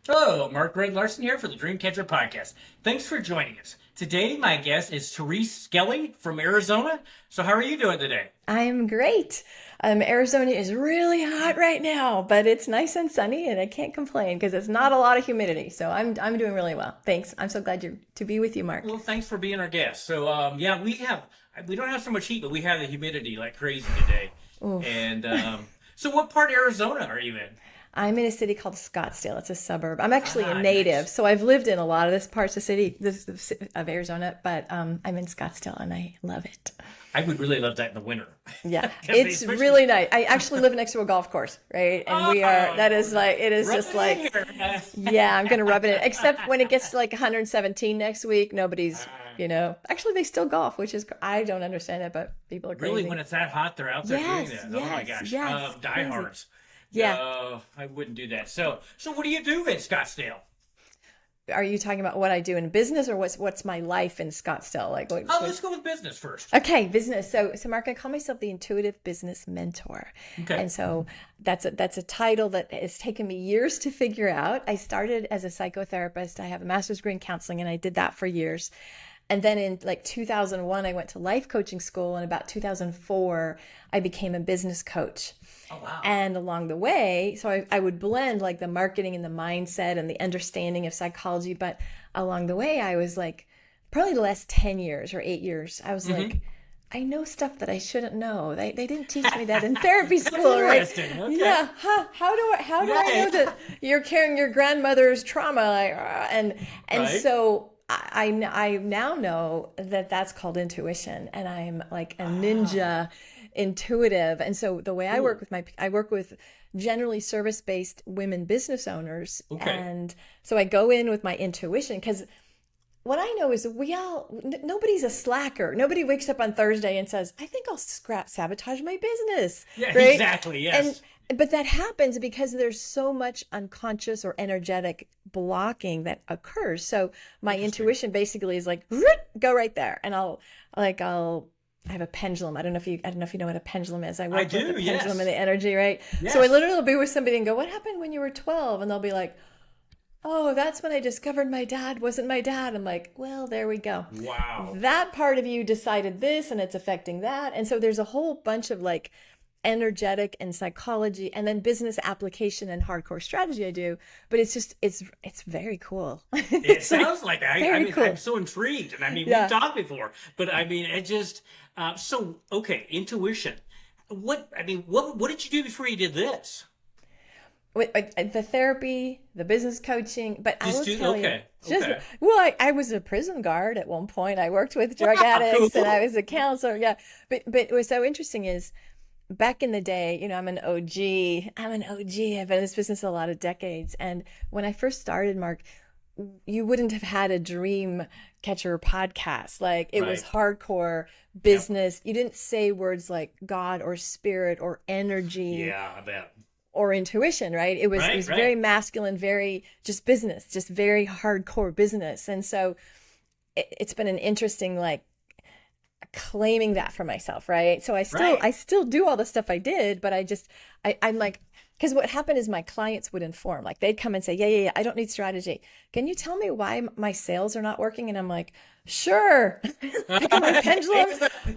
Hello, Mark Greg Larson here for the Dreamcatcher Podcast. Thanks for joining us. Today, my guest is Therese Skelly from Arizona. So, how are you doing today? I'm great. Arizona is really hot right now, but it's nice and sunny, and I can't complain because it's not a lot of humidity. So I'm doing really well. Thanks. I'm so glad you to be with you, Mark. Well, thanks for being our guest. So, yeah, we don't have so much heat, but we have the humidity like crazy today. Oof. And so, what part of Arizona are you in? I'm in a city called Scottsdale. It's a suburb. I'm actually a Ah, native, nice. so I've lived in a lot of this parts of city of Arizona, but I'm in Scottsdale and I love it. I would really love that in the winter. Yeah, 'Cause they it's especially. really nice. I actually live next to a golf course, right? And that Oh, is like, it is rub just it like, in here. yeah, I'm gonna rub it in. Except when it gets to like 117 next week, nobody's, actually they still golf, which is, I don't understand it, but people are Really, crazy. when it's that hot, they're out there doing Yes, that. Oh my yes, gosh. yes, crazy. Diehards. Yeah. No, I wouldn't do that. So what do you do in Scottsdale? Are you talking about what I do in business or what's my life in Scottsdale? Like Oh, what let's go with business first. Okay, business. So Mark, I call myself the intuitive business mentor. Okay. And so that's a title that has taken me years to figure out. I started as a psychotherapist. I have a master's degree in counseling and I did that for years. And then in like 2001, I went to life coaching school. And about 2004, I became a business coach. Oh, wow. And along the way, so I would blend like the marketing and the mindset and the understanding of psychology. But along the way, I was like, probably the last 10 years or 8 years, I was Hmm. like, I know stuff that I shouldn't know. They didn't teach me that in therapy That's school, right? interesting. Okay. Yeah. How do I know Right. that you're carrying your grandmother's trauma? Like, and Right. so I now know that that's called intuition, and I'm like a Ah, ninja intuitive. And so the way cool. I work with generally service-based women business owners, Okay. and so I go in with my intuition because what I know is nobody's a slacker. Nobody wakes up on Thursday and says, I think I'll sabotage my business, Yeah, right? exactly. And Yes. but that happens because there's so much unconscious or energetic blocking that occurs. So my Interesting. intuition basically is like, go right there. And I'll I have a pendulum. I don't know if you know what a pendulum is. I I work with the do. pendulum and Yes. the energy, right? So I Yes. literally will be with somebody and go, what happened when you were 12? And they'll be like, oh, that's when I discovered my dad wasn't my dad. I'm like, well, there we go. Wow. That part of you decided this and it's affecting that. And so there's a whole bunch of like energetic and psychology and then business application and hardcore strategy I do. But it's very cool. It It's like sounds like I very mean, I'm cool. so intrigued, and I mean, we've Yeah. talked before, but I mean, it just so okay. Intuition. What did you do before you did this? The therapy, the business coaching, but I Just will do tell you, okay. just Okay. well, I was a prison guard at one point. I worked with drug addicts and I Cool. was a counselor. Yeah, but what was so interesting is back in the day, I'm an OG. I'm an OG. I've been in this business a lot of decades, and when I first started, Mark, you wouldn't have had a dream catcher podcast. Like it was Right. hardcore Yep. business. You didn't say words like God or spirit or energy Yeah, I bet. or intuition, right? It was Right, very right. masculine, very just business, just very hardcore business. And so it's been an interesting like claiming that for myself, right? So I Right. still do all the stuff I did, but I'm like, because what happened is my clients would inform, like they'd come and say, yeah, I don't need strategy. Can you tell me why my sales are not working? And I'm like, sure. Pick up my pendulum.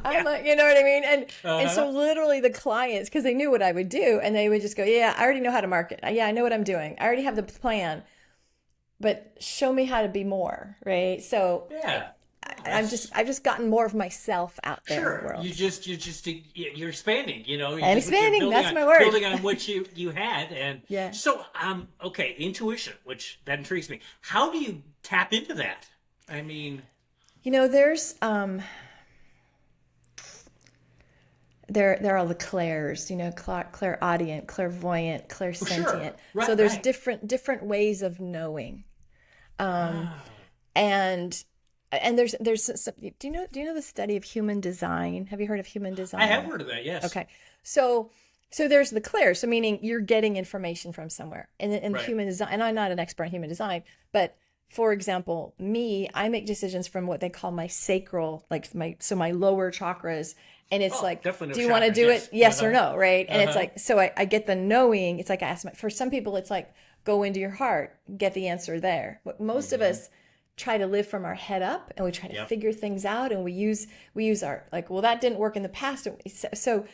I'm Yeah. like, you know what I mean? And Uh-huh. so literally the clients, because they knew what I would do, and they would just go, yeah, I already know how to market. Yeah, I know what I'm doing. I already have the plan, but show me how to be more, right? So Yeah. That's I've just gotten more of myself out there in the sure. world. You're expanding. And You're expanding, that's my word. building on what you had, and Yeah. so okay, intuition, which that intrigues me. How do you tap into that? I mean, There's there are the clairs, clairaudient, clairvoyant, for sure. clairsentient. So Right, there's right. different ways of knowing. Um Ah, and there's some, do you know the study of human design? Have you heard of human I have design? heard of that. Yes. Okay. So there's the clear. So meaning you're getting information from somewhere. And in Right. human design, and I'm not an expert in human design, but for example, me, I make decisions from what they call my sacral, like my lower chakras. And it's Oh, like, definitely do no you want to chakras. do it? Yes. Uh Yes or huh. no, right? And Uh it's huh. like, so I get the knowing. It's like I ask for some people, it's like, go into your heart, get the answer there. But most of us try to live from our head up, and we try to figure things out, and we use our, like, well, that didn't work in the past. So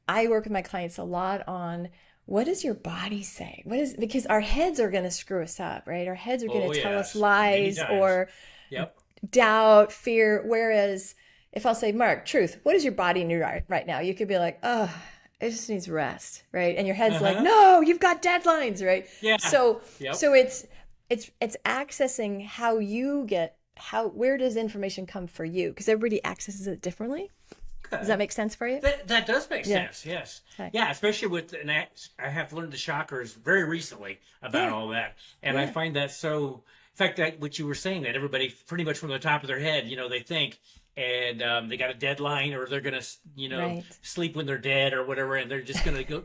I work with my clients a lot on, what does your body say? Because our heads are going to screw us up, right? Our heads are going to tell us lies or doubt, fear. Whereas if I'll say, Mark, truth, what does your body need right now? You could be like, oh, it just needs rest, right? And your head's like, no, you've got deadlines, right? Yeah. So it's accessing where does information come for you? Because everybody accesses it differently. Okay. Does that make sense for you? That does make sense, yes. Okay. Yeah, especially with, and I have learned the chakras very recently about all that. And I find that so, in fact, what you were saying, that everybody pretty much from the top of their head, they think, and they got a deadline, or they're going to, sleep when they're dead or whatever, and they're just going to go,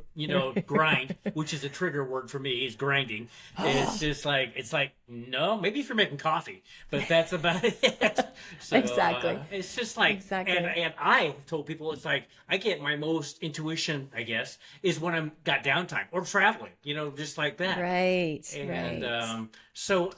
grind, which is a trigger word for me, is grinding. It's just like, no, maybe if you're making coffee, but that's about it. So, exactly. It's just like, and I told people, it's like, I get my most intuition, I guess, is when I'm got downtime or traveling, just like that. Right. And so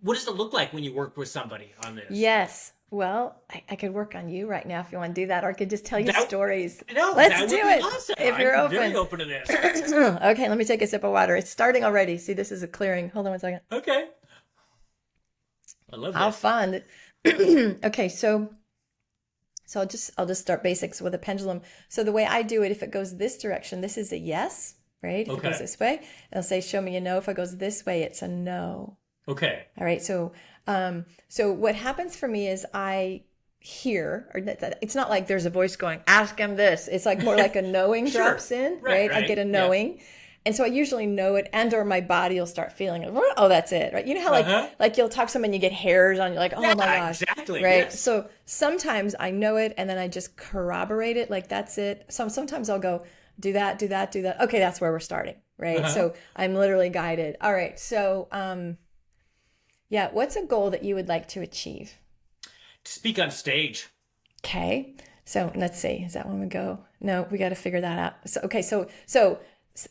what does it look like when you work with somebody on this? Yes. Well, I could work on you right now if you want to do that, or I could just tell you stories. No, let's do it. Awesome. If you're I'm open. very open to this. Okay, let me take a sip of water. It's starting already. See, this is a clearing. Hold on one second. Okay. I love this. How fun. Okay, so I'll just start basics with a pendulum. So the way I do it, if it goes this direction, this is a yes, right? If it goes this way, I'll say, show me a no. If it goes this way, it's a no. Okay. All right. So what happens for me is I hear, or it's not like there's a voice going, ask him this. It's like more like a knowing drops in, right? I get a knowing. Yeah. And so I usually know it, and or my body will start feeling, oh, that's it, right? You know how like you'll talk to someone, you get hairs on you, like, oh my gosh, exactly, right? Yes. So sometimes I know it, and then I just corroborate it, like that's it. Sometimes I'll go, do that. Okay, that's where we're starting, right? So I'm literally guided. All right, so what's a goal that you would like to achieve? To speak on stage. Okay, so let's see, is that when we go? No, we got to figure that out. So okay, so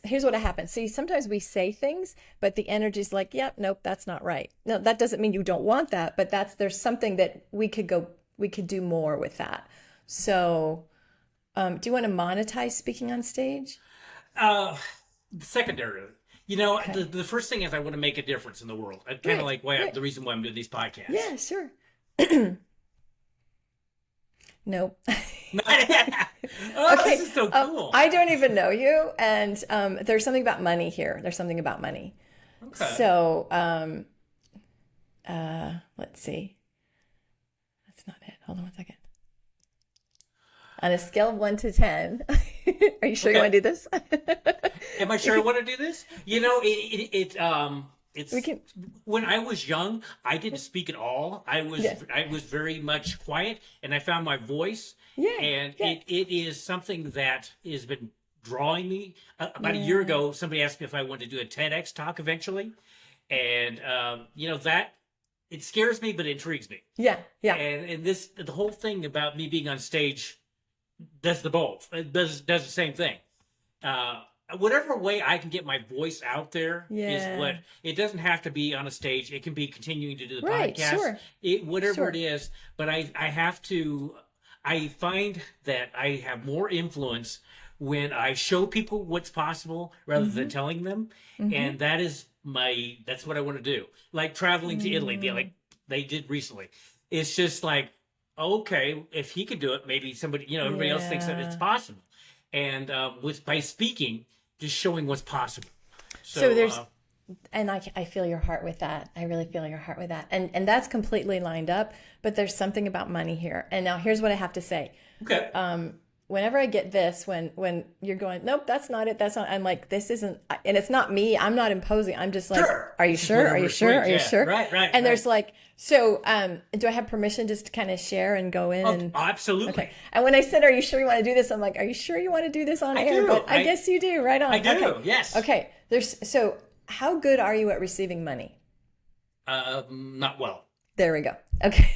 here's what happens. See, sometimes we say things, but the energy's like, yep, nope, that's not right. No, that doesn't mean you don't want that, but there's something that we could do more with that. So, do you want to monetize speaking on stage? Secondary. The first thing is I want to make a difference in the world. I kind of like the reason why I'm doing these podcasts. Yeah, sure. Nope. Okay. This is so cool. I don't even know you, and there's something about money here. There's something about money. Okay. So, let's see. That's not it. Hold on one second. On a scale of 1 to 10, are you sure you want to do this? Am I sure I want to do this? When I was young, I didn't speak at all. I was very much quiet, and I found my voice. It is something that has been drawing me. About a year ago, somebody asked me if I wanted to do a TEDx talk eventually, and that it scares me, but it intrigues me. Yeah. And the whole thing about me being on stage does the both. It does the same thing. Whatever way I can get my voice out there is what it doesn't have to be on a stage. It can be continuing to do the podcast, whatever it is. But I find that I have more influence when I show people what's possible rather than telling them. And that's what I want to do. Like traveling to Italy, like they did recently. It's just like, okay, if he could do it, maybe somebody, everybody else thinks that it's possible. And by speaking, just showing what's possible. So there's, and I feel your heart with that. I really feel your heart with that. And that's completely lined up, but there's something about money here. And now here's what I have to say. Okay. Whenever I get this, when you're going, nope, that's not it. That's not, I'm like, this isn't, and it's not me. I'm not imposing. I'm just like, are you sure? Are you sure? Are you sure? Right. And there's like, so, do I have permission just to kind of share and go in? Oh, absolutely. Okay. And when I said, are you sure you want to do this? I'm like, are you sure you want to do this on air? Do. But I guess you do. Right on. I do. Okay. Yes. Okay. So how good are you at receiving money? Not well. There we go. Okay.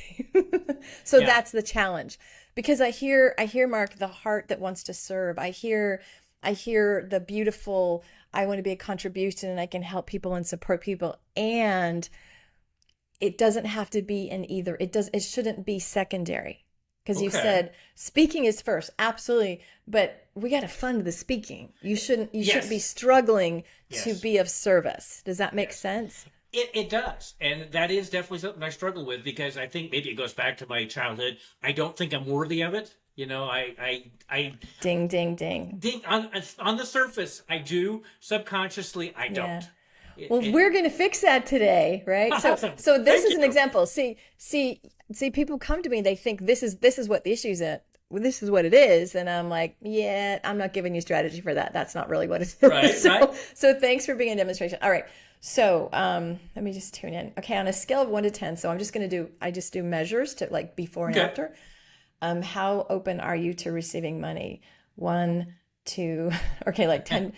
So that's the challenge, because I hear, Mark, the heart that wants to serve. I hear the beautiful I want to be a contribution and I can help people and support people. And it doesn't have to be in either. It shouldn't be secondary. Because you said speaking is first, absolutely, but we got to fund the speaking. You shouldn't be struggling to be of service. Does that make sense? It does, and that is definitely something I struggle with, because I think maybe it goes back to my childhood. I don't think I'm worthy of it. I ding ding ding on the surface I do. Subconsciously I don't. Well, we're going to fix that today, right? So this is an example. See, people come to me, they think this is what the issue's at. Well, this is what it is. And I'm like, yeah, I'm not giving you strategy for that. That's not really what it is. Right. So thanks for being a demonstration. All right. So let me just tune in. Okay. On a scale of 1 to 10. So I'm just going to do measures to like before and after. How open are you to receiving money? 1, 2, okay, like 10,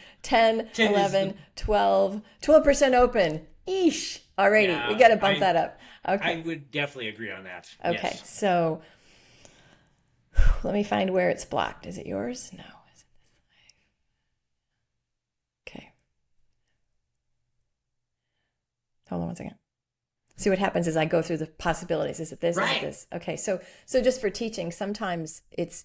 11, 12% open. Eesh. Alrighty. Yeah, we got to bump that up. Okay. I would definitely agree on that. Okay. Yes. So let me find where it's blocked. Is it yours? No. Is it this? Okay. Hold on one second. See what happens as I go through the possibilities. Is it this? Right. Is it this? Okay. So just for teaching, sometimes it's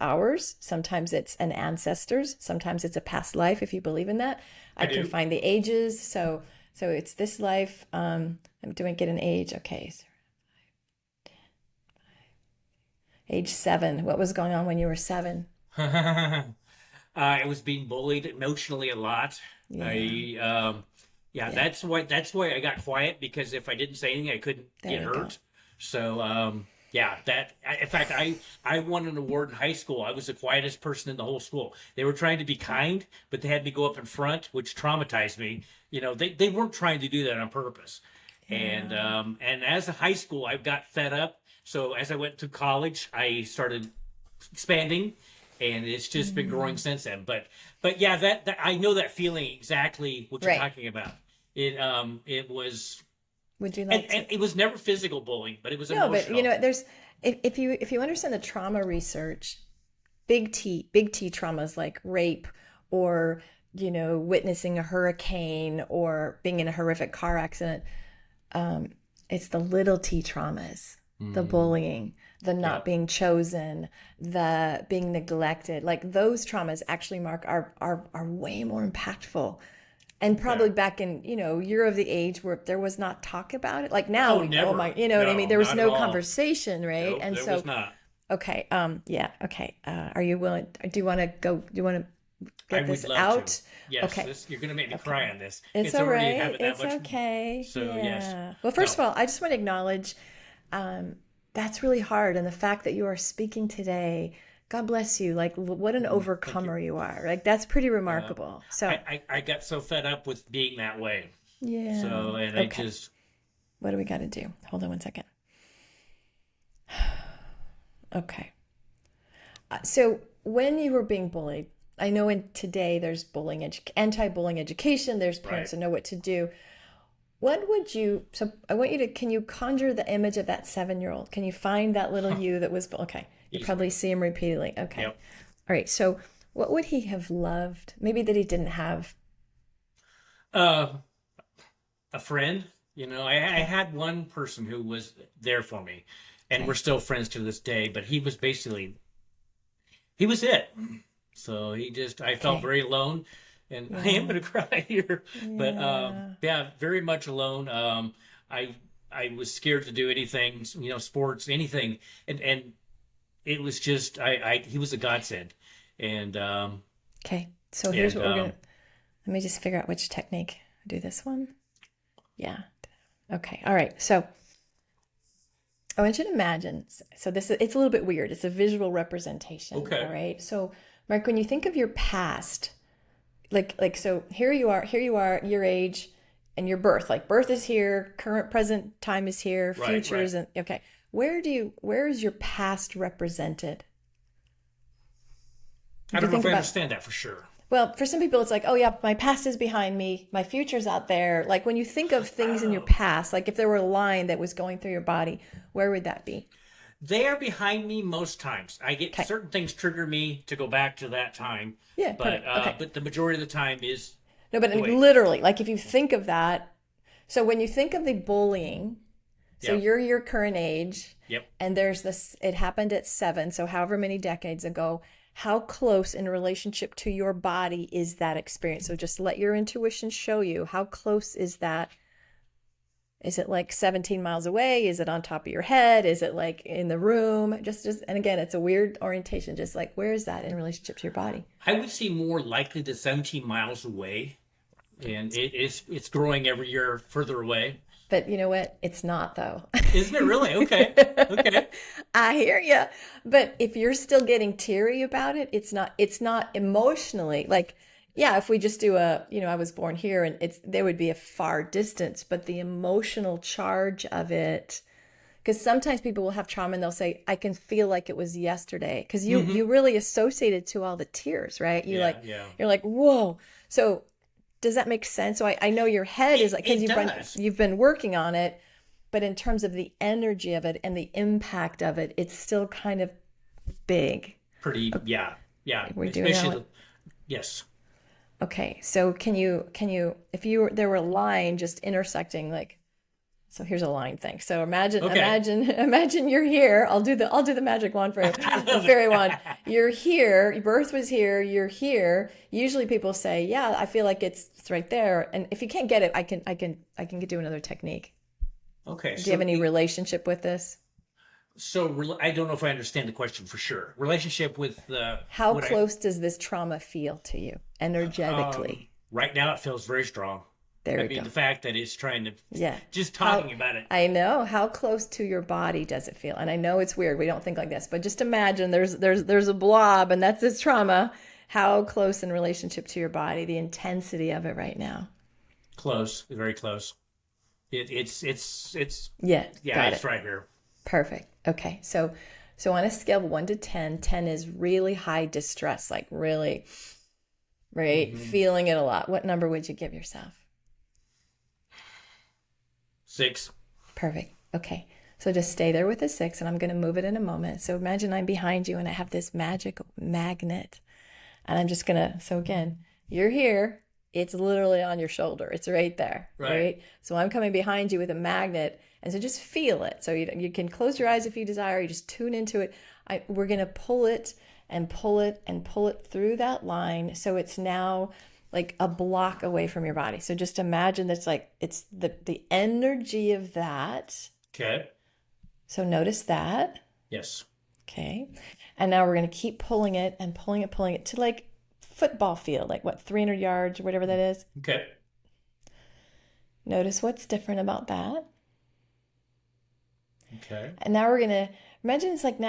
ours. Sometimes it's an ancestor's. Sometimes it's a past life. If you believe in that, I can find the ages. So it's this life. I'm doing get an age. Okay. Age 7. What was going on when you were 7? I was being bullied emotionally a lot. Yeah. That's why I got quiet, because if I didn't say anything, I couldn't get hurt. Go. So in fact, I won an award in high school. I was the quietest person in the whole school. They were trying to be kind, but they had me go up in front, which traumatized me. They weren't trying to do that on purpose. Yeah. And as a high school, I got fed up. So as I went to college, I started expanding, and it's just been growing since then. But yeah, that I know that feeling exactly what you're talking about. It was. Would you like? And it was never physical bullying, but it was emotional. No, but there's if you understand the trauma research, big T traumas like rape, or witnessing a hurricane, or being in a horrific car accident. It's the little T traumas. The bullying, the not being chosen, the being neglected, like those traumas actually, Mark, are way more impactful. And probably back in, you're of the age where there was not talk about it. Like now, what I mean? There was no conversation, right? Nope, and there was not. Okay. Okay. Are you willing? Do you want to go? Do you want to get this out? To. Yes. Okay. You're going to make me cry on this. It's all right. It's okay. So yes. Well, first of all, I just want to acknowledge that's really hard. And the fact that you are speaking today, God bless you. Like, what an overcomer you are. Like, that's pretty remarkable. So I got so fed up with being that way. Yeah. So, and I just. What do we got to do? Hold on one second. Okay. So when you were being bullied, I know today there's anti-bullying education. There's parents that know what to do. What would you, so I want you to, can you conjure the image of that 7-year-old? Can you find that little you that was, okay. You probably see him repeatedly. Okay. Yep. All right. So what would he have loved? Maybe that he didn't have. A friend. I had one person who was there for me, and we're still friends to this day, but he was it. So I felt very alone. And I am going to cry here, but very much alone. I was scared to do anything, sports, anything, and it was just he was a godsend. And okay, so here's what we're gonna. Let me just figure out which technique. Do this one. Yeah. Okay. All right. So I want you to imagine. So it's a little bit weird. It's a visual representation. Okay. All right. So Mark, when you think of your past. Like so here you are your age and your birth, like birth is here, current present time is here, future isn't. Okay, where is your past represented? I don't know if I understand that for sure. Well, for some people it's like, oh yeah, my past is behind me, my future's out there. Like when you think of things in your past, like if there were a line that was going through your body, where would that be? They are behind me most times. I get certain things trigger me to go back to that time. Yeah, but the majority of the time is No, but Wait. literally, like if you think of that, so when you think of the bullying, so Yep. you're your current age, Yep. and there's this, it happened at 7, so however many decades ago, how close in relationship to your body is that experience? So just let your intuition show you how close is that. Is it like 17 miles away? Is it on top of your head? Is it like in the room? And again, it's a weird orientation. Just like, where is that in relationship to your body? I would say more likely to 17 miles away, and it's growing every year further away. But you know what? It's not though. Isn't it really? Okay. Okay. I hear you. But if you're still getting teary about it, it's not emotionally like, yeah, if we just do I was born here and there would be a far distance, but the emotional charge of it, because sometimes people will have trauma and they'll say, I can feel like it was yesterday. Because you really associate it to all the tears, right? You're like, whoa. So does that make sense? So I know your head is like, because you've been working on it, but in terms of the energy of it and the impact of it, it's still kind of big. Pretty, yeah. We're doing Especially, yes. Okay, so can you if there were a line just intersecting, like, so here's a line thing. So imagine you're here. I'll do the magic wand for you. The fairy wand. You're here. Birth was here. You're here. Usually people say, yeah, I feel like it's right there. And if you can't get it, I can do another technique. Okay. Do you have any relationship with this? So I don't know if I understand the question for sure. Relationship with how close does this trauma feel to you energetically? Right now, it feels very strong. There we go. The fact that it's trying to, just talking about it. I know. How close to your body does it feel? And I know it's weird. We don't think like this, but just imagine there's a blob, and that's this trauma. How close in relationship to your body? The intensity of it right now. Close, very close. It's it's right here. Perfect. Okay. So on a scale of 1 to 10, 10 is really high distress, like really, right? Feeling it a lot. What number would you give yourself? 6. Perfect. Okay. So just stay there with a 6, and I'm going to move it in a moment. So imagine I'm behind you and I have this magic magnet, and I'm just going to, so again, you're here. It's literally on your shoulder. It's right there. Right? So I'm coming behind you with a magnet. And so just feel it. So you can close your eyes if you desire. You just tune into it. We're going to pull it and pull it and pull it through that line. So it's now like a block away from your body. So just imagine that's like, it's the energy of that. Okay. So notice that. Yes. Okay. And now we're going to keep pulling it and pulling it to like football field, like 300 yards or whatever that is. Okay. Notice what's different about that. Okay. And now we're going to imagine it's like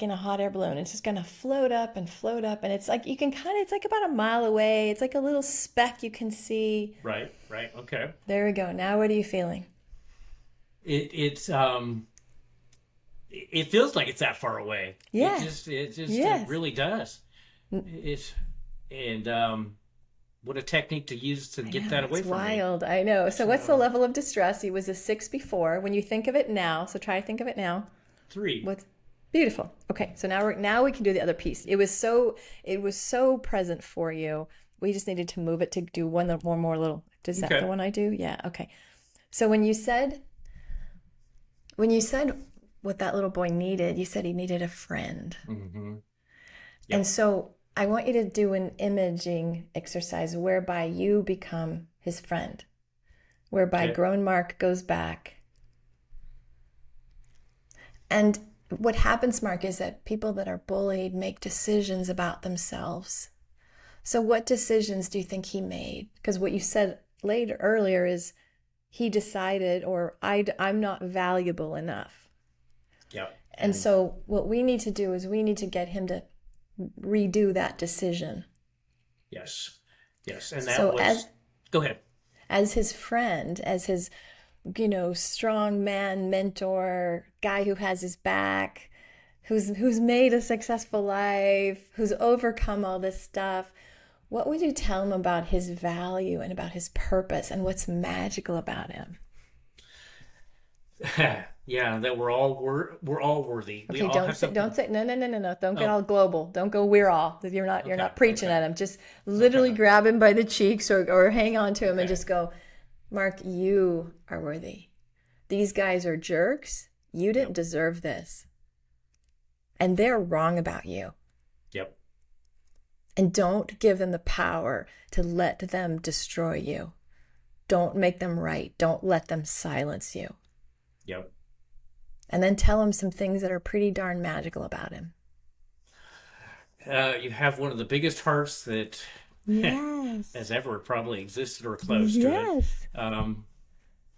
in a hot air balloon. It's just going to float up. And it's like it's like about a mile away. It's like a little speck you can see. Right. Okay. There we go. Now what are you feeling? It feels like it's that far away. Yeah. It really does. What a technique to use to get that away from me. It's wild. I know. So what's the level of distress? He was a 6 before. When you think of it now, so try to think of it now. 3. What's beautiful. Okay, so now we can do the other piece. It was so present for you. We just needed to move it to do one more little. Is that the one I do? Yeah. Okay. So when you said what that little boy needed, you said he needed a friend. Mm-hmm. Yep. And so I want you to do an imaging exercise whereby you become his friend, whereby grown Mark goes back. And what happens, Mark, is that people that are bullied make decisions about themselves. So what decisions do you think he made? Because what you said earlier is he decided, or I'm not valuable enough. Yeah. And so what we need to do is we need to get him to redo that decision. Yes. And that go ahead. As his friend, as his, strong man, mentor, guy who has his back, who's made a successful life, who's overcome all this stuff, what would you tell him about his value and about his purpose and what's magical about him? Yeah, that we're all worthy. We Okay, all have don't something. say, no, no, no, no, no. Don't get Oh, all global. Don't go, we're all. You're okay, not preaching okay, at him. Just literally okay, grab him by the cheeks or hang on to him and okay. just go, Mark, you are worthy. These guys are jerks. You didn't Yep, deserve this. And they're wrong about you. yep, And don't give them the power to let them destroy you. Don't make them right. Don't let them silence you. yep. And then tell him some things that are pretty darn magical about him. You have one of the biggest hearts that Yes. has ever probably existed or close to it. Yes. Um,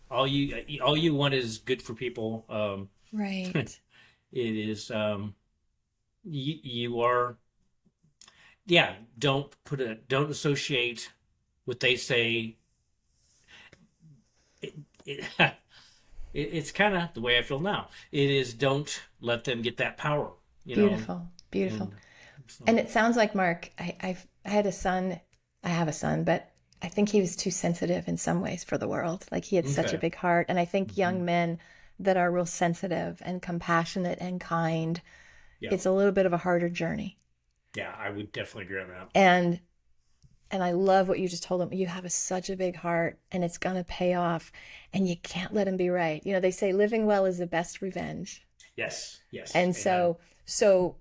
all you want is good for people. It Right. is you are, yeah. Don't associate what they say. It, it, it's kind of the way I feel now. It is, don't let them get that power. You know, Beautiful. Beautiful. and so And it sounds like, Mark, I had a son. I have a son, but I think he was too sensitive in some ways for the world. Like he had such a okay. big heart. And I think Hmm. young men that are real sensitive and compassionate and kind, Yeah, it's a little bit of a harder journey. yeah. I would definitely agree on that. And I love what you just told him. You have such a big heart and it's going to pay off and you can't let him be right. You know, they say living well is the best revenge. Yes, yes. And Amen. so so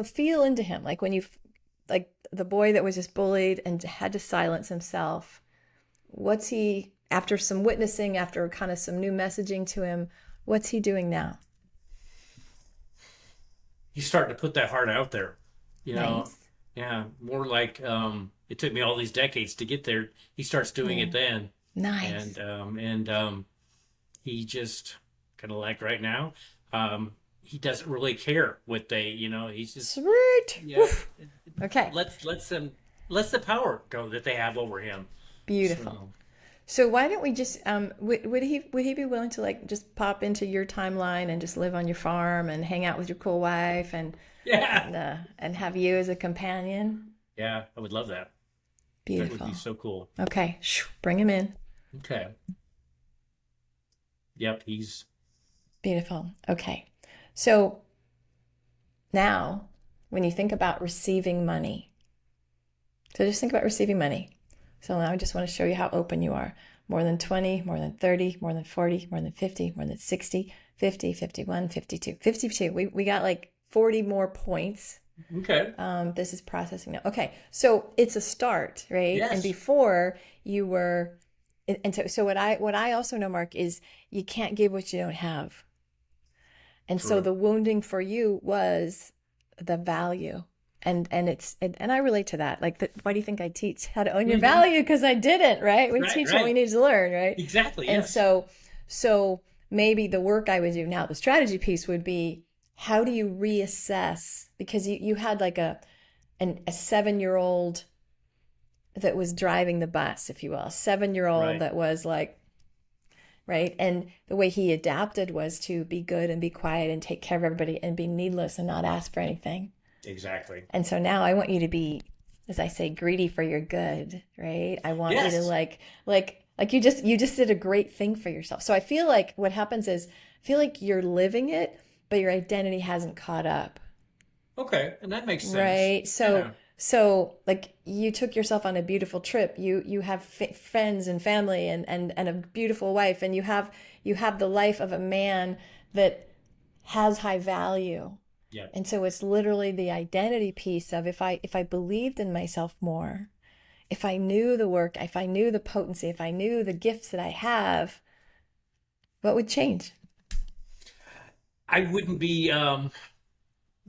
feel into him like when you like the boy that was just bullied and had to silence himself. What's he after some witnessing, after kind of some new messaging to him, what's he doing now? He's starting to put that heart out there. You know, Nice. yeah. More like it took me all these decades to get there. He starts doing Yeah. it then, Nice. and he just kind of like right now. He doesn't really care what they. He's just, Sweet. yeah. Woof. Okay. Lets the power go that they have over him. Beautiful. So So why don't we just would he be willing to like just pop into your timeline and just live on your farm and hang out with your cool wife yeah, and have you as a companion? yeah. I would love that. That would be Beautiful. so cool. Okay, bring him in. Okay. Yep. He's Beautiful. Okay. So now when you think about receiving money, so just think about receiving money. So now I just want to show you how open you are. More than 20, more than 30, more than 40, more than 50, more than 60, 50, 51, 52, 52. We got like 40 more points. okay. This is processing now. Okay, so it's a start, right? And Yes. before you were, and so what I also know, Mark, is you can't give what you don't have. And so True. the wounding for you was the value. And I relate to that. Like, why do you think I teach how to own your Hmm. value? Because I didn't, right? We Right. teach what we Right. need to learn, right? Exactly. And Yes. so maybe the work I would do now, the strategy piece would be how do you reassess? Because you had like a 7-year old that was driving the bus, if you will, a 7-year old Right. that was like, right? And the way he adapted was to be good and be quiet and take care of everybody and be needless and not ask for anything. Exactly. And so now I want you to be, as I say, greedy for your good, right? I want you to Yes. like you just did a great thing for yourself. So I feel like what happens is I feel like you're living it, but your identity hasn't caught up. Okay. And that makes sense. Right. So Yeah. so like you took yourself on a beautiful trip. You have friends and family and a beautiful wife and you have the life of a man that has high value. Yeah. And so it's literally the identity piece of if I believed in myself more, if I knew the work, if I knew the potency, if I knew the gifts that I have, what would change? I wouldn't be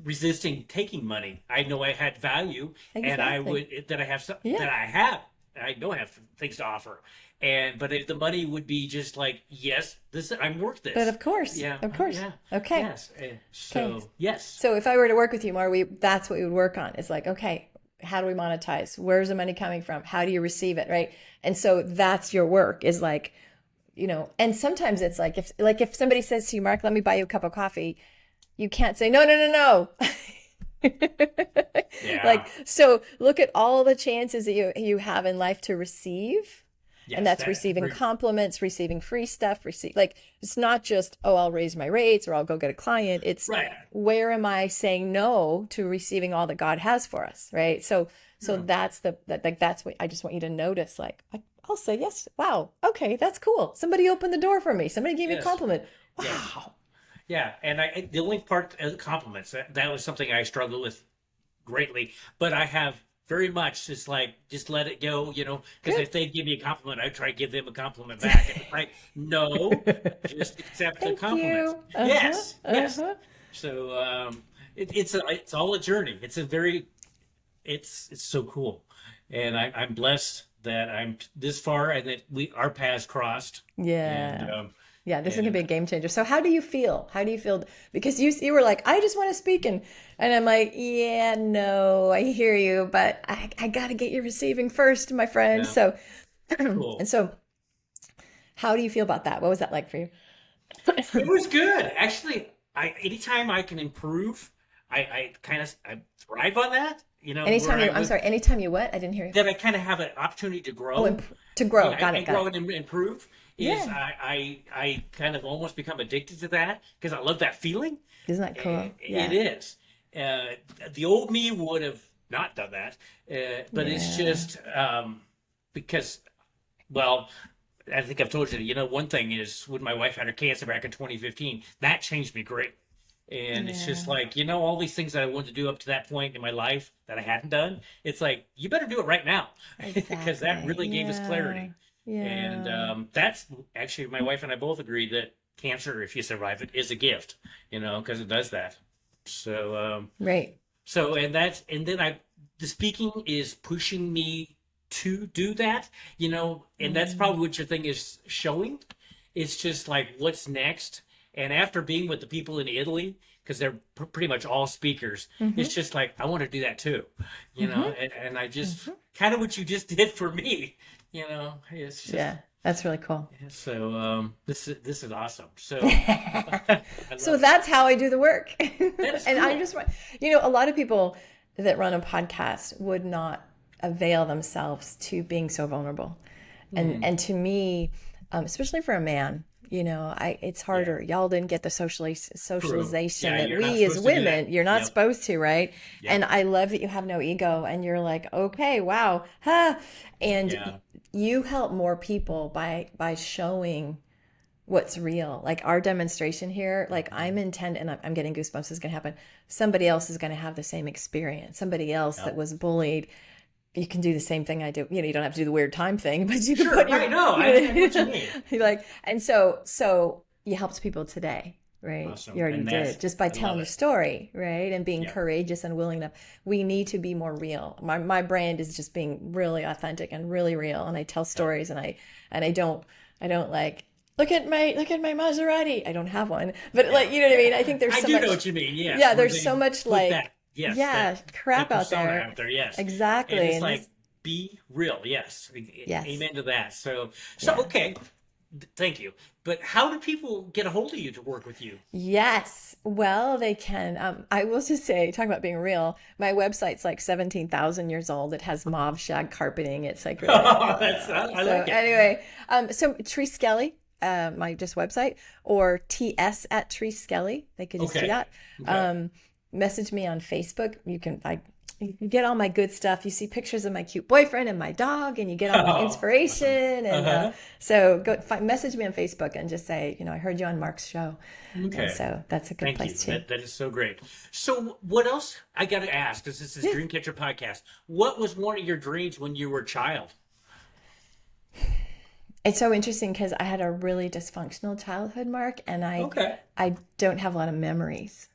resisting taking money. I know I had value, and I Exactly. would that I have some Yeah. that I have. I know I have things to offer, and but if the money would be just like, yes, this I'm worth But this. of course, Yeah. of course. Yeah. Okay. Yes. Okay. So yes. So if I were to work with you more, that's what we would work on. It's like, okay, how do we monetize? Where's the money coming from? How do you receive it? Right. And so that's your work is like, and sometimes it's like if somebody says to you, Mark, let me buy you a cup of coffee, you can't say, no, no, no, no. Yeah. Like, so look at all the chances that you have in life to receive. And Yes, that's that receiving very compliments, receiving free stuff, like it's not just, oh, I'll raise my rates or I'll go get a client. It's right. where am I saying no to receiving all that God has for us, right? So Yeah. that's that's what I just want you to notice. Like I'll say yes. Wow. Okay, that's cool. Somebody opened the door for me. Somebody gave me a Yes. compliment. Yes. Wow. Yeah. And the only part of the compliments that was something I struggled with greatly, but I have very much just like just let it go, because Good. if they give me a compliment, I try to give them a compliment back. And it's like, no, just accept the Thank compliments. you. Uh-huh. Yes, yes. Uh-huh. So it's all a journey. It's so cool, and I'm blessed that I'm this far and that our paths crossed, and Yeah. Yeah, this is gonna and be a game changer. So how do you feel? How do you feel? Because you were like, I just want to speak, and I'm like, yeah, no, I hear you, but I gotta get you receiving first, my friend. yeah, So and cool. so how do you feel about that? What was that like for you? It was good. Actually, anytime I can improve, I kind of I thrive on that. Where Anytime I you, I'm would sorry, anytime you what? I didn't hear you. that I kind of have an opportunity to Oh, grow. to grow. Yeah, Got and it. Got grow it. and improve is Yeah. I kind of almost become addicted to that because I love that feeling. Isn't that cool? It Yeah. is. The old me would have not done that, but it's Yeah. just because, well, I think I've told you, one thing is when my wife had her cancer back in 2015, that changed me great. And it's just Yeah. like, all these things that I wanted to do up to that point in my life that I hadn't done. It's like, you better do it right now because that Exactly. really gave us Yeah. clarity. And Yeah. that's actually, my wife and I both agree that cancer, if you survive it, is a gift, because it does that. So, Right. and then the speaking is pushing me to do that, and that's Mm. probably what your thing is showing. It's just like, what's next? And after being with the people in Italy, because they're pretty much all speakers, Mm-hmm. it's just like, I want to do that too, Mm-hmm. and I just Mm-hmm. kind of what you just did for me, it's just Yeah. That's really cool. so, this is awesome. So I So love it. that's how I do the work. That is And I cool. just want, a lot of people that run a podcast would not avail themselves to being so vulnerable. Hmm. And to me, especially for a man, it's Yeah. harder. Y'all didn't get the True. socialization Yeah, that you're not we as supposed to do that. women, you're not Yep. supposed to, right? And Yep. I love that you have no ego and you're like, okay, wow, huh. And Yeah. you help more people by showing what's real. Like our demonstration here, like I'm intent, and I'm getting goosebumps. This is going to happen. Somebody else is going to have the same experience. Somebody else that Yep. was bullied. You can do the same thing I do. You don't have to do the weird time thing, but you can Sure. put your, Right. No, I know what you mean. you like, and so you helped people today, right? You Awesome. already And did just by I love telling your it. story, right? And being Yeah. courageous and willing to, we need to be more real. My brand is just being really authentic and really real. And I tell Yep. stories and I don't like, look at my Maserati. I don't have one, but Yeah. like, you know what I mean? I think there's I so do know much, what you mean. Yes. yeah, Where there's so they much put like, that, yes, yeah, that crap out persona there. out there. Yes. And Exactly. it's And like, this, be real. Yes. yes. Amen to that. So, Yeah. okay. Thank you. But how do people get a hold of you to work with you? Yes. Well, they can. I will just say, talking about being real, my website's like 17,000 years old. It has mauve shag carpeting. It's like really, I so like it. anyway, so Therese Skelly, my just website, or TS at Therese Skelly. They could just do Okay. that. Okay. Um, Message me on Facebook. You can get all my good stuff. You see pictures of my cute boyfriend and my dog, and you get all my Oh, awesome. inspiration. And Uh-huh. so message me on Facebook and just say, I heard you on Mark's show. And Okay. so that's a good Thank you. place too. That is so great. So, what else I got to ask? Because this is Yeah. Dreamcatcher podcast. What was one of your dreams when you were a child? It's so interesting because I had a really dysfunctional childhood, Mark, and I Okay. I don't have a lot of memories.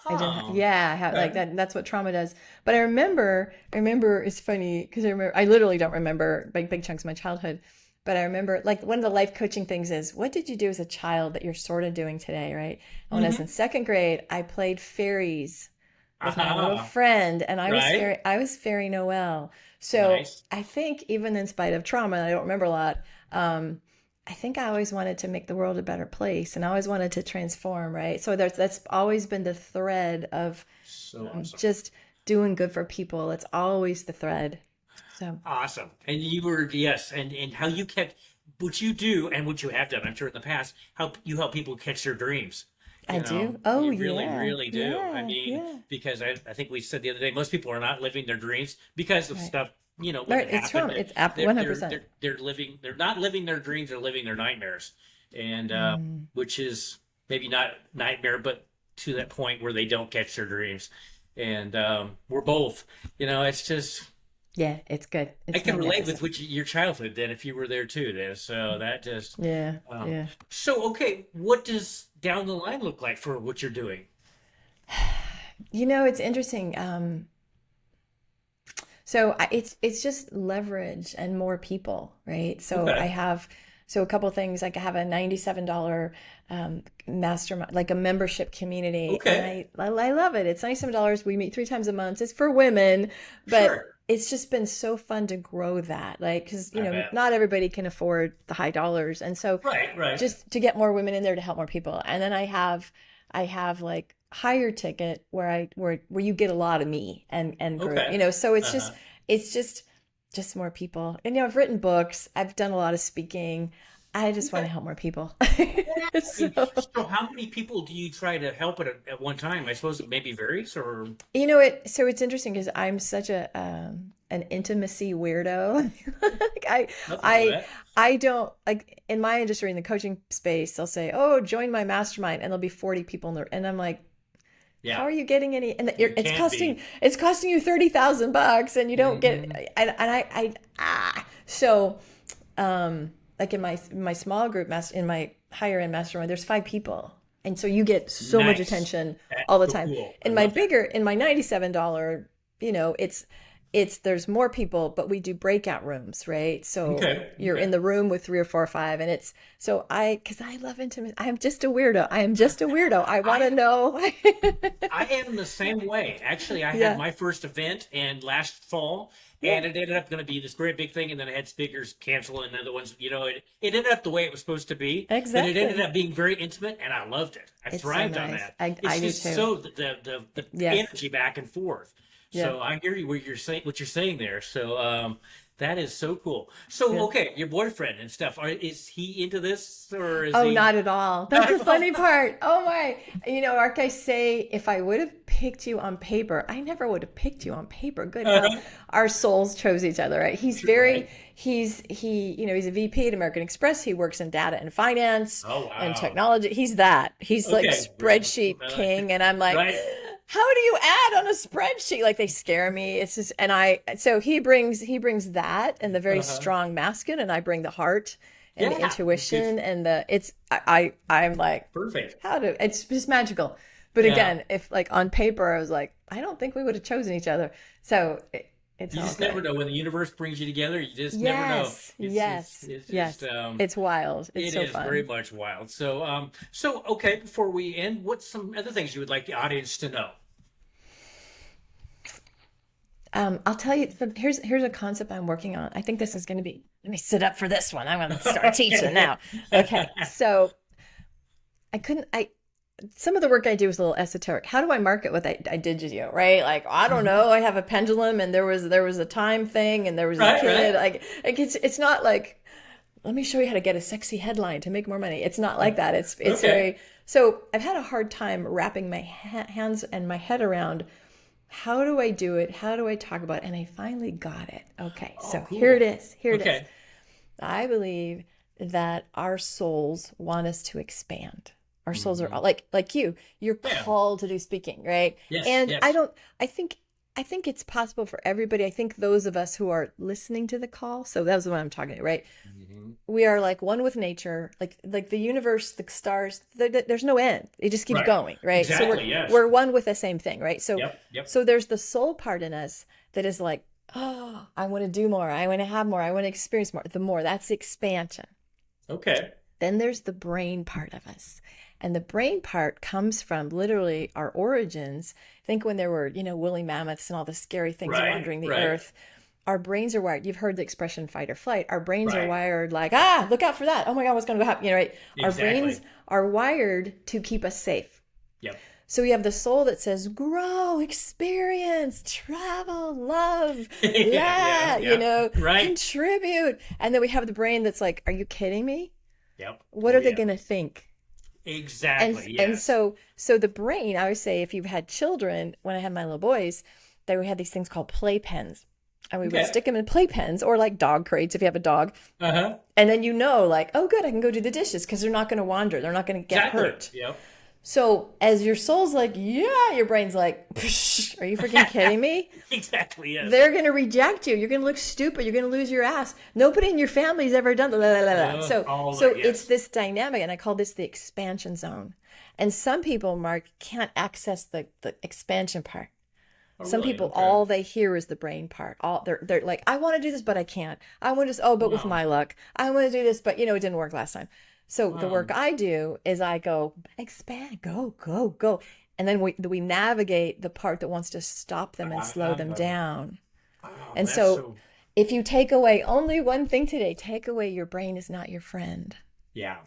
I don't have, Oh. yeah, I have like Okay. that. That's what trauma does. But I remember it's funny because I literally don't remember big chunks of my childhood. But I remember like one of the life coaching things is what did you do as a child that you're sort of doing today, right? And when I was in Mm-hmm. second grade, I played fairies with my little Aha. friend, and Right. I was Fairy Noel. So Nice. I think even in spite of trauma, and I don't remember a lot. I think I always wanted to make the world a better place, and I always wanted to transform, right? So that's always been the thread of So awesome. just doing good for people. It's always the thread. So Awesome. And you were, yes, and how you kept what you do and what you have done, I'm sure in the past, help people catch their dreams. I You know, do. Oh you really, yeah, really do. I yeah, mean, yeah. because I think we said the other day, most people are not living their dreams because of Right. stuff, when Right. it It's happened. true. It's They're 100%. they're not living their dreams, they're living their nightmares. And Mm. which is maybe not nightmare, but to that point where they don't catch their dreams. And we're both, it's just Yeah, it's good. I It's can relate with magnificent. your childhood then if you were there too then. So that just Yeah, um yeah. so okay, what does down the line look like for what you're doing? It's interesting. So it's just leverage and more people, right? Okay. So a couple things, like I have a $97 mastermind, like a membership community, and Okay. I love it. It's $97. We meet 3 times a month. It's for women, but Sure. it's just been so fun to grow that, like, because I bet. not everybody can afford the high dollars, and so Right, right. just to get more women in there to help more people. And then I have like higher ticket where you get a lot of me and group, Okay. so Uh-huh. it's just more people. And I've written books, I've done a lot of speaking. I just want Okay. to help more people. I mean, So so how many people do you try to help at one time? I suppose it maybe varies or it's interesting because I'm such a an intimacy weirdo. Like nothing wrong with I that. I don't, like, in my industry, in the coaching space, they'll say, "Oh, join my mastermind," and there'll be 40 people in there, and I'm like, how Yeah. are you getting any? And You can't be. it's costing you $30,000, and you don't get. Hmm. So, like in my small group in my higher end mastermind, there's 5 people, and so you get so much Nice. attention That's all the so time. cool. I In love that. my $97, it's there's more people, but we do breakout rooms, right? So Okay. you're Okay. in the room with 3 or 4 or 5, and it's so because I love intimacy. I'm just a weirdo. I am just a weirdo. I want to I know. I am the same way. Actually, I had Yeah, my first event and last fall, yeah, and it ended up going to be this great big thing, and then I had speakers cancel, and other ones, it ended up the way it was supposed to be, but it ended exactly. up being very intimate, and I loved it. I It's so thrived on nice. that. I It's do just too. so the Yes. energy back and forth. Yeah. So I hear you what you're saying there. So that is so cool. So Yeah. okay, your boyfriend and stuff, is he into this or is Oh, he not at all. That's not the at all? funny part. Oh my. Like I say, if I would have picked you on paper, I never would have picked you on paper. Good hell. Uh-huh. Our souls chose each other, right? Right. He's a VP at American Express. He works in data and finance Oh and wow. technology. He's that. He's like Okay. spreadsheet king. And I'm like, Right. how do you add on a spreadsheet? Like, they scare me. It's just, so he brings that and the very Uh-huh. strong masculine, and I bring the heart and the Yeah. It's intuition and I'm like, perfect. how do it's just magical. But Yeah. again, if like on paper I was like, I don't think we would have chosen each other. So it's You all just never good. know when the universe brings you together. You just never know. Yes, It's yes, it's just yes. It's wild. It's it so is very fun. much wild. So okay, before we end, what's some other things you would like the audience to know? I'll tell you. So here's a concept I'm working on. I think this is going to be. Let me sit up for this one. I'm going to start teaching now. Okay, so I couldn't. I some of the work I do is a little esoteric. How do I market what I did to you, right? Like, I don't Mhm. know. I have a pendulum, and there was a time thing, and there was a Right, kid. right. Like it's not like, let me show you how to get a sexy headline to make more money. It's not like that. It's Okay. very. So I've had a hard time wrapping my hands and my head around, how do I do it? How do I talk about it? And I finally got it. Okay, Oh, so here it cool. is. Here it is. Okay. I believe that our souls want us to expand. Our souls are Hmm. like you're Yeah. called to do speaking, right? Yes. And Yes. I think it's possible for everybody. I think those of us who are listening to the call, so that's what I'm talking about, right? Hmm. We are like one with nature, like the universe, the stars, there's no end. It just keeps Right. going, right? So we're Exactly. Yes. we're one with the same thing, right? So Yep. Yep. so there's the soul part in us that is like, oh, I want to do more, I want to have more, I want to experience more. The more, that's expansion. Okay. Then there's the brain part of us. And the brain part comes from literally our origins. Think when there were, woolly mammoths and all the scary things Right. wandering the Right. earth. Our brains are wired. You've heard the expression fight or flight. Our brains are Right. wired like, look out for that. Oh my God, what's going to happen? Right? Our brains Exactly. are wired to keep us safe. Yep. So we have the soul that says, grow, experience, travel, love, Right. contribute. And then we have the brain that's like, are you kidding me? Yep. What are they going to think? Exactly. And so the brain, I always say, if you've had children, when I had my little boys, we had these things called playpens. And we would stick them in playpens or like dog crates if you have a dog. And then like, oh, good, I can go do the dishes because they're not going to wander. They're not going to get hurt. Yep. So as your soul's like, yeah, your brain's like, are you freaking kidding me? Exactly, yes. They're going to reject you. You're going to look stupid. You're going to lose your ass. Nobody in your family's ever done that. So it's this dynamic, and I call this the expansion zone. And some people, Mark, can't access the expansion part. Some people, all they hear is the brain part. They're like, I want to do this, but I can't. I want to but with my luck. I want to do this, but it didn't work last time. So the work I do is I go, expand, go. And then we navigate the part that wants to stop them and slow them down. And so if you take away only one thing today, take away your brain is not your friend. Yeah.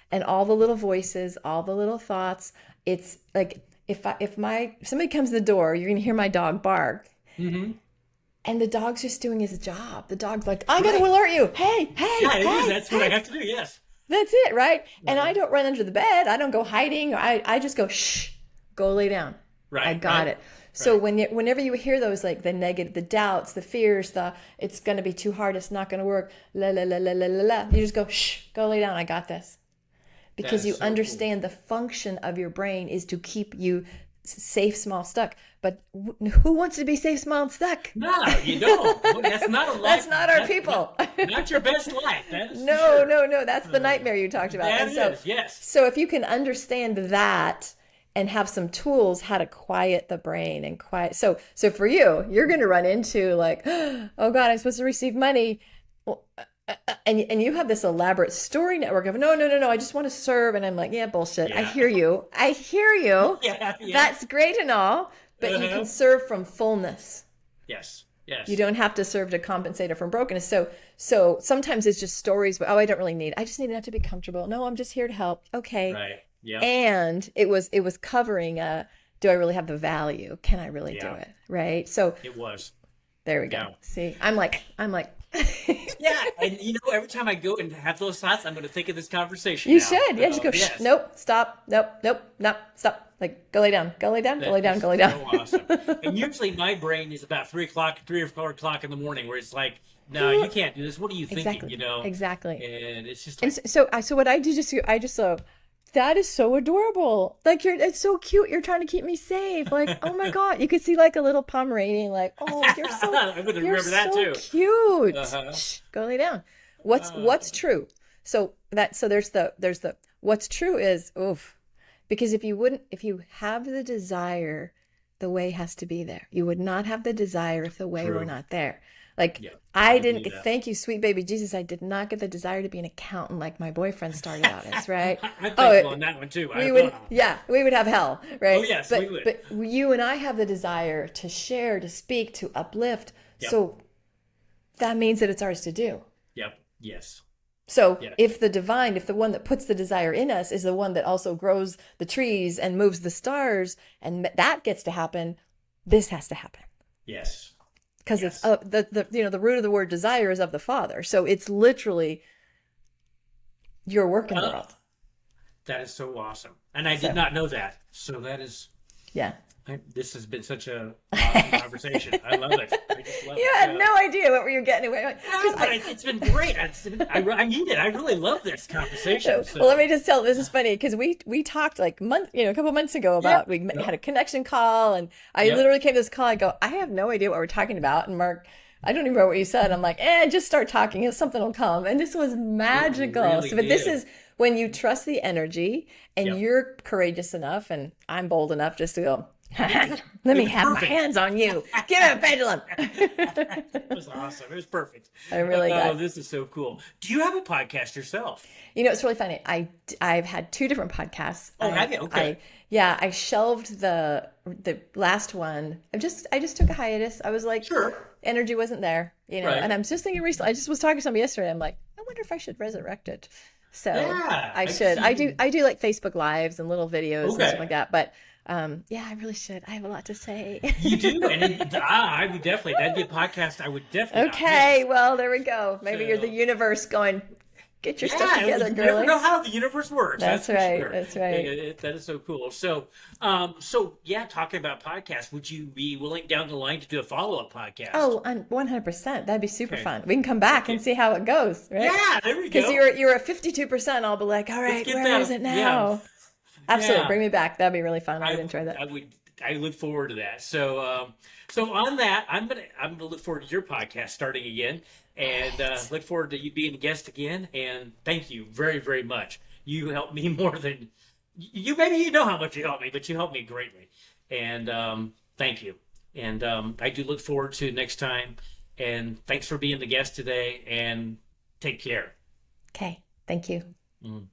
And all the little voices, all the little thoughts, it's like, if somebody comes to the door, you're going to hear my dog bark. Mm-hmm. And the dog's just doing his job. The dog's like, I got to alert you. Hey. Yeah, that's what I have to do, yes. That's it, right? Yeah. And I don't run under the bed. I don't go hiding. I just go, shh, go lay down. Right. I got it. So whenever you hear those, like the negative, the doubts, the fears, it's going to be too hard, it's not going to work, you just go, shh, go lay down. I got this. Because you understand the function of your brain is to keep you safe, small, stuck. But who wants to be safe, small, and stuck? No, you don't. That's not a life. That's not our people. Not your best life. That is no. That's the nightmare you talked about. That is, yes. So if you can understand that and have some tools how to quiet the brain and quiet. So for you, you're going to run into like, oh God, I'm supposed to receive money. Well, and you have this elaborate story network of no, I just want to serve. And I'm like, yeah, bullshit. Yeah. I hear you. Yeah. That's great and all, but you can serve from fullness. Yes. You don't have to serve to compensate from brokenness. So sometimes it's just stories, but I don't really need. I just need enough to be comfortable. No, I'm just here to help. Okay. Right. Yeah. And it was covering do I really have the value? Can I really do it? Right. So it was. There we go. Yeah. See, I'm like. Yeah, and every time I go and have those thoughts, I'm going to think of this conversation. You should. Yeah, just go, yes. Nope, stop, nope, stop. Like, go lay down. Go lay down. So awesome. And usually my brain is about 3 or 4 o'clock in the morning where it's like, no, you can't do this. What are you thinking, Exactly. And it's just like... And so what I do, I just that is so adorable. Like it's so cute. You're trying to keep me safe. Like, oh my God, you could see like a little Pomeranian. Like, oh, you're so, I'm gonna remember that too. Cute. Shh, go lay down. What's true? So there's the what's true is oof, because if you have the desire, the way has to be there. You would not have the desire if the way were not there. Like I didn't, thank you, sweet baby Jesus. I did not get the desire to be an accountant like my boyfriend started out as, right? I'm thankful on that one too. We would have hell, right? Oh yes, we would. But you and I have the desire to share, to speak, to uplift. Yep. So that means that it's ours to do. Yep. Yes. So if the one that puts the desire in us is the one that also grows the trees and moves the stars, and that gets to happen, this has to happen. Yes. Because it's the root of the word desire is of the Father. So it's literally your work in the world. That is so awesome. And I did not know that. So that is... Yeah. This has been such a awesome conversation. I love it. I just love it. You had no idea what were getting away. It's been great. I need it. I really love this conversation. So. Well, let me just tell. This is funny because we talked like a couple months ago about we had a connection call, and I literally came to this call. I go, I have no idea what we're talking about, and Mark, I don't even remember what you said. I'm like, just start talking. Something will come, and this was magical. Really but this is when you trust the energy, and you're courageous enough, and I'm bold enough just to go. Let me have my hands on you. Give me a pendulum. It was awesome. It was perfect. I'm really glad. Oh, this is so cool. Do you have a podcast yourself? It's really funny. I've had 2 different podcasts. Oh, have you? Okay. I shelved the last one. I just took a hiatus. I was like, sure. Energy wasn't there, Right. And I'm just thinking recently. I just was talking to somebody yesterday. I'm like, I wonder if I should resurrect it. So Yeah, I I should. see. I do like Facebook Lives and little videos and stuff Okay. like that. But yeah, I really should. I have a lot to say. You do, and I would definitely. That'd be a podcast I would definitely not Okay, miss. well, there we go. Maybe you're the So, universe going, get your stuff yeah, together, you never girly. know how the universe works. That's That's for right. sure. That's right. That is so cool. So, yeah, talking about podcasts, would you be willing down the line to do a follow-up podcast? Oh, 100%. That'd be super Okay. fun. We can come back and Okay. see how it goes, right? Yeah, there we Because go. you're at 52%. I'll be like, all Let's right, get where is that. it Yeah, now? Absolutely. yeah. Bring me back. That'd be really fun. I would I enjoy that. I would I look forward to that. So so on that, I'm gonna look forward to your podcast starting again, All and right. look forward to you being a guest again. And thank you very very much. You helped me more than you maybe you know how much you helped me, but you helped me greatly. And thank you. And I do look forward to next time. And thanks for being the guest today. And take care. Okay. Thank you. Mm.